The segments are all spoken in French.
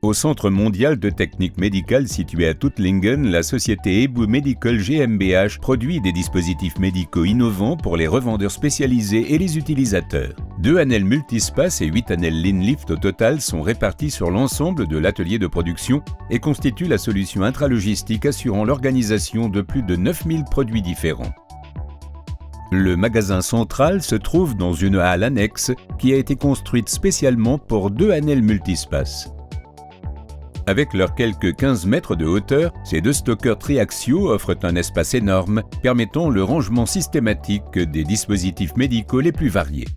Au Centre mondial de technique médicale situé à Tuttlingen, la société Ebu Medical GmbH produit des dispositifs médicaux innovants pour les revendeurs spécialisés et les utilisateurs. 2 Anel Multispace et 8 Anel Linlift au total sont répartis sur l'ensemble de l'atelier de production et constituent la solution intralogistique assurant l'organisation de plus de 9000 produits différents. Le magasin central se trouve dans une halle annexe qui a été construite spécialement pour 2 Anel Multispace. Avec leurs quelques 15 mètres de hauteur, ces 2 stockeurs triaxiaux offrent un espace énorme, permettant le rangement systématique des dispositifs médicaux les plus variés.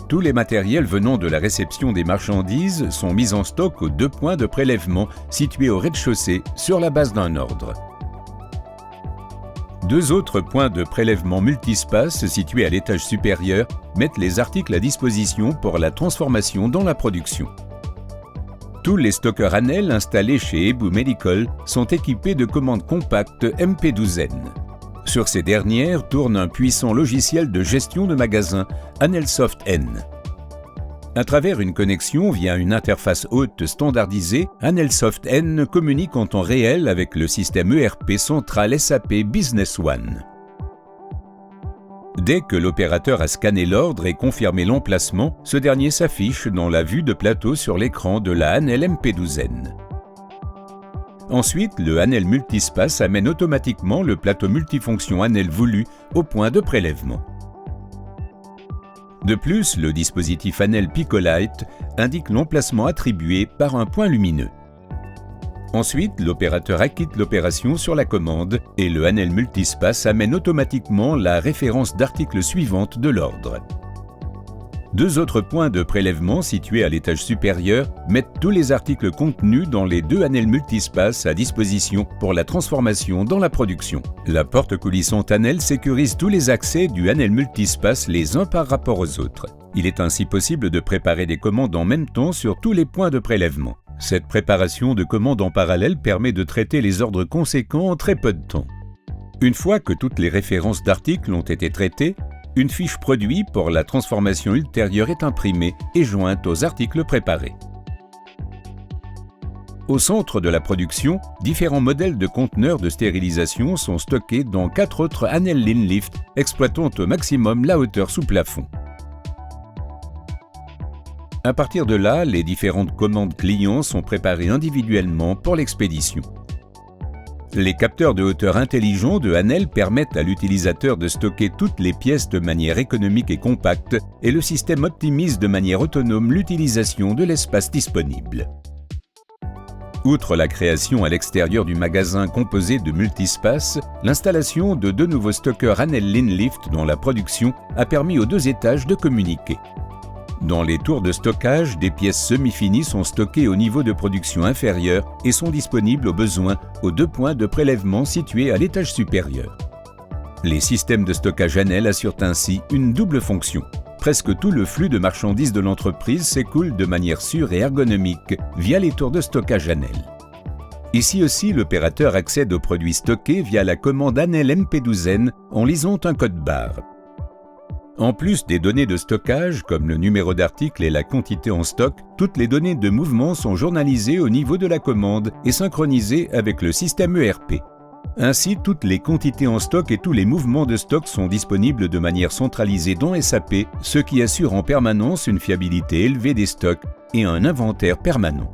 Tous les matériels venant de la réception des marchandises sont mis en stock aux 2 points de prélèvement situés au rez-de-chaussée sur la base d'un ordre. 2 autres points de prélèvement multispace situés à l'étage supérieur mettent les articles à disposition pour la transformation dans la production. Tous les stockeurs Anel installés chez Ebu Medical sont équipés de commandes compactes MP12N. Sur ces dernières tourne un puissant logiciel de gestion de magasin AnelSoft N. À travers une connexion via une interface haute standardisée, AnelSoft N communique en temps réel avec le système ERP central SAP Business One. Dès que l'opérateur a scanné l'ordre et confirmé l'emplacement, ce dernier s'affiche dans la vue de plateau sur l'écran de la Anel MP12N. Ensuite, le Anel Multispace amène automatiquement le plateau multifonction Anel voulu au point de prélèvement. De plus, le dispositif Anel Picolite indique l'emplacement attribué par un point lumineux. Ensuite, l'opérateur acquitte l'opération sur la commande et le Anel Multispace amène automatiquement la référence d'article suivante de l'ordre. 2 autres points de prélèvement situés à l'étage supérieur mettent tous les articles contenus dans les 2 Anel Multispace à disposition pour la transformation dans la production. La porte coulissante Anel sécurise tous les accès du Anel Multispace les uns par rapport aux autres. Il est ainsi possible de préparer des commandes en même temps sur tous les points de prélèvement. Cette préparation de commandes en parallèle permet de traiter les ordres conséquents en très peu de temps. Une fois que toutes les références d'articles ont été traitées, une fiche produit pour la transformation ultérieure est imprimée et jointe aux articles préparés. Au centre de la production, différents modèles de conteneurs de stérilisation sont stockés dans 4 autres Anel Linlift exploitant au maximum la hauteur sous plafond. À partir de là, les différentes commandes clients sont préparées individuellement pour l'expédition. Les capteurs de hauteur intelligents de Anel permettent à l'utilisateur de stocker toutes les pièces de manière économique et compacte et le système optimise de manière autonome l'utilisation de l'espace disponible. Outre la création à l'extérieur du magasin composé de multispace, l'installation de 2 nouveaux stockeurs Anel Linlift dans la production a permis aux 2 étages de communiquer. Dans les tours de stockage, des pièces semi-finies sont stockées au niveau de production inférieur et sont disponibles au besoin aux 2 points de prélèvement situés à l'étage supérieur. Les systèmes de stockage Anel assurent ainsi une double fonction. Presque tout le flux de marchandises de l'entreprise s'écoule de manière sûre et ergonomique via les tours de stockage Anel. Ici aussi, l'opérateur accède aux produits stockés via la commande Anel MP12N en lisant un code barre. En plus des données de stockage, comme le numéro d'article et la quantité en stock, toutes les données de mouvement sont journalisées au niveau de la commande et synchronisées avec le système ERP. Ainsi, toutes les quantités en stock et tous les mouvements de stock sont disponibles de manière centralisée dans SAP, ce qui assure en permanence une fiabilité élevée des stocks et un inventaire permanent.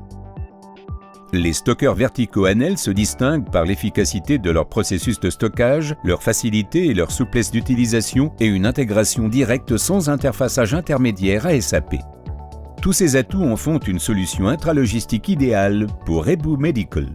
Les stockeurs verticaux Anel se distinguent par l'efficacité de leur processus de stockage, leur facilité et leur souplesse d'utilisation et une intégration directe sans interfaçage intermédiaire à SAP. Tous ces atouts en font une solution intralogistique idéale pour Ebu Medical.